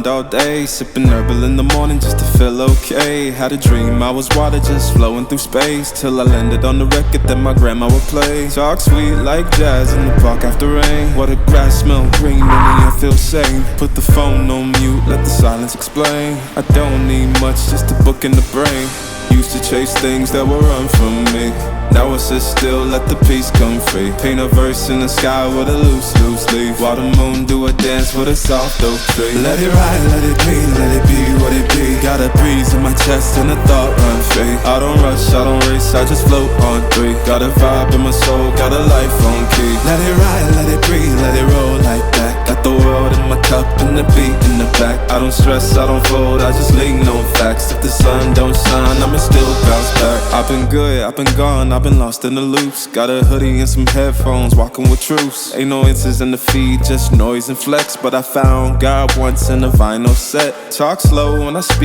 grind all day, sipping herbal in the morning just to feel okay. Had a dream I was water just flowing through space, till I landed on the record that my grandma would play. Talk sweet like jazz in the park after rain. What the grass smell green and the air feels sane. Put the phone on mute, let the silence explain. I don't need much, just a book in the brain. Used to chase things that would run from me. Now I sit still, let the peace come free. Paint a verse in the sky with a loose leaf. While the moon do a dance with a soft oak tree. Let it ride, let it be what it be. Got a breeze in my chest and a thought run free. I don't rush, I don't race, I just float on three. Got a vibe in my soul, got a life on key. Let it ride, let it breathe, let it roll like that. Got the world in my cup and the beat in the back. I don't stress, I don't fold, I just lean on facts. If the sun don't shine, I'ma still bounce back. I've been good, I've been gone, I've been lost in the loops. Got a hoodie and some headphones, walking with truths. Ain't no inches in the feed, just noise and flex. But I found God once in a vinyl set. Talk slow when I speak